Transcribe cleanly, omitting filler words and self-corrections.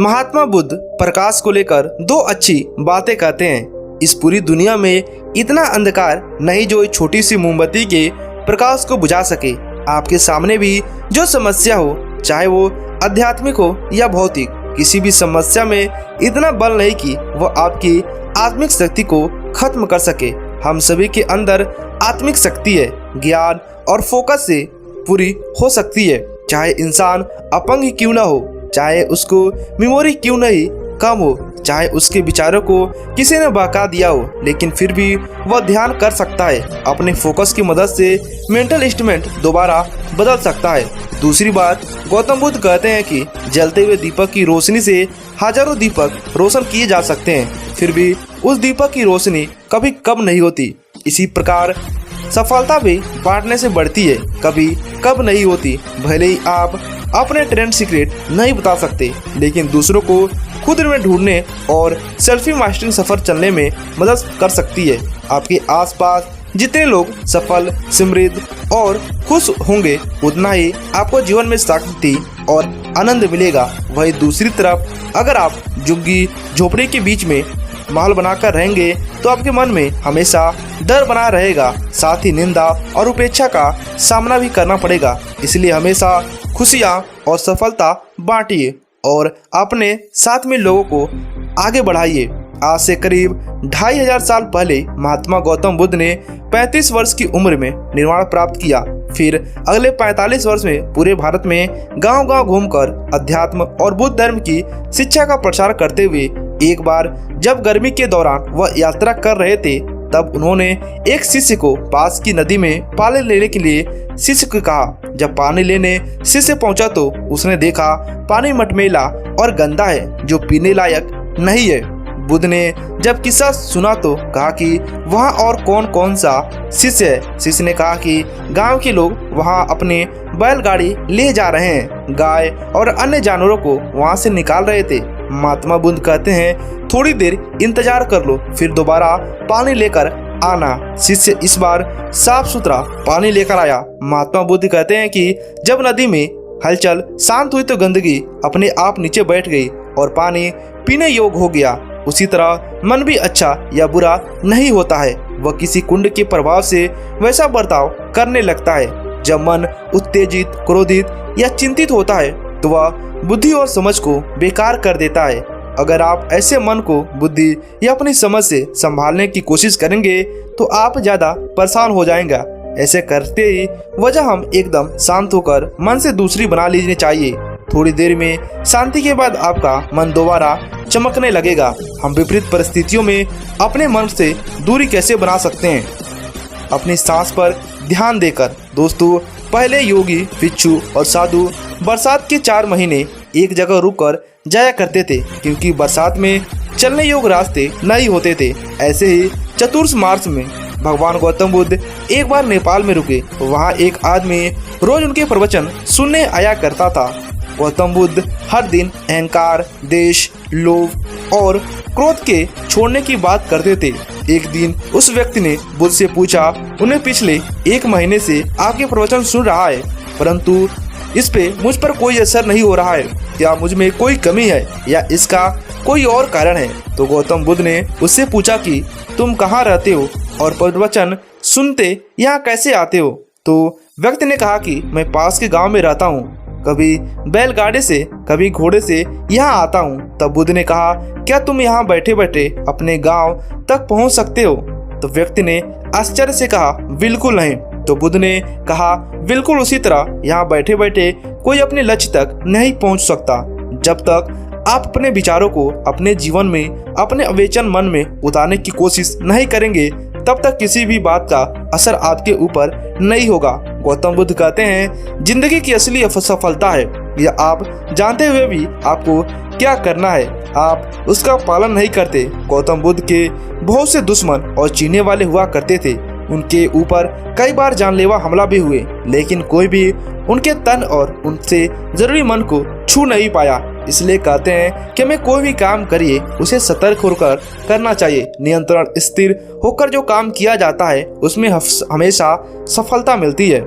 महात्मा बुद्ध प्रकाश को लेकर दो अच्छी बातें कहते हैं। इस पूरी दुनिया में इतना अंधकार नहीं जो एक छोटी सी मोमबत्ती के प्रकाश को बुझा सके। आपके सामने भी जो समस्या हो, चाहे वो आध्यात्मिक हो या भौतिक, किसी भी समस्या में इतना बल नहीं कि वह आपकी आत्मिक शक्ति को खत्म कर सके। हम सभी के अंदर आत्मिक शक्ति है, ज्ञान और फोकस से पूरी हो सकती है। चाहे इंसान अपंग ही क्यों ना हो, चाहे उसको मेमोरी क्यों नहीं कम हो, चाहे उसके विचारों को किसी ने बहका दिया हो, लेकिन फिर भी वह ध्यान कर सकता है। अपने फोकस की मदद से मेंटल स्टेट दोबारा बदल सकता है। दूसरी बात, गौतम बुद्ध कहते हैं कि जलते हुए दीपक की रोशनी से हजारों दीपक रोशन किए जा सकते हैं, फिर भी उस दीपक की रोशनी कभी कम नहीं होती। इसी प्रकार सफलता भी बांटने से बढ़ती है, कभी कब नहीं होती। भले ही आप अपने ट्रेंड सीक्रेट नहीं बता सकते, लेकिन दूसरों को खुद में ढूंढने और सेल्फी मास्टरिंग सफर चलने में मदद कर सकती है। आपके आसपास जितने लोग सफल, समृद्ध और खुश होंगे, उतना ही आपको जीवन में शांति और आनंद मिलेगा। वही दूसरी तरफ अगर आप झुग्गी झोपड़ी के बीच में महल बनाकर रहेंगे तो आपके मन में हमेशा डर बना रहेगा, साथ ही निंदा और उपेक्षा का सामना भी करना पड़ेगा। इसलिए हमेशा खुशियाँ और सफलता बांटिए और अपने साथ में लोगों को आगे बढ़ाइए। आज से करीब 2500 साल पहले महात्मा गौतम बुद्ध ने 35 वर्ष की उम्र में निर्वाण प्राप्त किया। फिर अगले 45 वर्ष में पूरे भारत में गांव-गांव घूमकर अध्यात्म और बुद्ध धर्म की शिक्षा का प्रचार करते हुए एक बार जब गर्मी के दौरान वह यात्रा कर रहे थे, तब उन्होंने एक शिष्य को पास की नदी में पानी लेने के लिए शिष्य को कहा। जब पानी लेने शिष्य पहुंचा तो उसने देखा पानी मटमैला और गंदा है, जो पीने लायक नहीं है। बुद्ध ने जब किस्सा सुना तो कहा कि वहाँ और कौन कौन सा शिष्य है। शिष्य ने कहा कि गांव के लोग वहाँ अपने बैलगाड़ी ले जा रहे हैं, गाय और अन्य जानवरों को वहाँ से निकाल रहे थे। महात्मा बुद्ध कहते हैं, थोड़ी देर इंतजार कर लो, फिर दोबारा पानी लेकर आना। शिष्य इस बार साफ सुथरा पानी लेकर आया। महात्मा बुद्ध कहते हैं कि जब नदी में हलचल शांत हुई तो गंदगी अपने आप नीचे बैठ गई और पानी पीने योग्य हो गया। उसी तरह मन भी अच्छा या बुरा नहीं होता है, वह किसी कुंड के प्रभाव से वैसा बर्ताव करने लगता है। जब मन उत्तेजित, क्रोधित या चिंतित होता है तो वह बुद्धि और समझ को बेकार कर देता है। अगर आप ऐसे मन को बुद्धि या अपनी समझ से संभालने की कोशिश करेंगे तो आप ज्यादा परेशान हो जाएंगे। ऐसे करते ही वजह हम एकदम शांत होकर मन से दूसरी बना लीजिए चाहिए। थोड़ी देर में शांति के बाद आपका मन दोबारा चमकने लगेगा। हम विपरीत परिस्थितियों में अपने मन से दूरी कैसे बना सकते हैं? अपनी सांस पर ध्यान देकर। दोस्तों, पहले योगी, भिक्षु और साधु बरसात के 4 महीने एक जगह रुककर जाया करते थे, क्योंकि बरसात में चलने योग्य रास्ते नहीं होते थे। ऐसे ही चतुर्थ मार्च में भगवान गौतम बुद्ध एक बार नेपाल में रुके। वहाँ एक आदमी रोज उनके प्रवचन सुनने आया करता था। गौतम बुद्ध हर दिन अहंकार, देश, लोभ और क्रोध के छोड़ने की बात करते थे। एक दिन उस व्यक्ति ने बुद्ध से पूछा, उन्हें पिछले 1 महीने से आपके प्रवचन सुन रहा है, परंतु इस पे मुझ पर कोई असर नहीं हो रहा है। क्या मुझ में कोई कमी है या इसका कोई और कारण है? तो गौतम बुद्ध ने उससे पूछा कि तुम कहाँ रहते हो और प्रवचन सुनते यहाँ कैसे आते हो? तो व्यक्ति ने कहा कि मैं पास के गांव में रहता हूँ, कभी बैलगाड़ी से कभी घोड़े से यहाँ आता हूँ। तब बुद्ध ने कहा, क्या तुम यहाँ बैठे बैठे अपने गांव तक पहुँच सकते हो? तो व्यक्ति ने आश्चर्य से कहा, बिल्कुल नहीं। तो बुद्ध ने कहा, बिल्कुल उसी तरह यहाँ बैठे बैठे कोई अपने लक्ष्य तक नहीं पहुँच सकता। जब तक आप अपने विचारों को अपने जीवन में, अपने अविचल मन में उतारने की कोशिश नहीं करेंगे, तब तक किसी भी बात का असर आपके ऊपर नहीं होगा। गौतम बुद्ध कहते हैं, जिंदगी की असली सफलता है यह आप जानते हुए भी आपको क्या करना है, आप उसका पालन नहीं करते। गौतम बुद्ध के बहुत से दुश्मन और चीने वाले हुआ करते थे। उनके ऊपर कई बार जानलेवा हमला भी हुए, लेकिन कोई भी उनके तन और उनसे जरूरी मन को छू नहीं पाया। इसलिए कहते हैं कि हमें कोई भी काम करिए उसे सतर्क होकर करना चाहिए। नियंत्रण स्थिर होकर जो काम किया जाता है उसमें हमेशा सफलता मिलती है।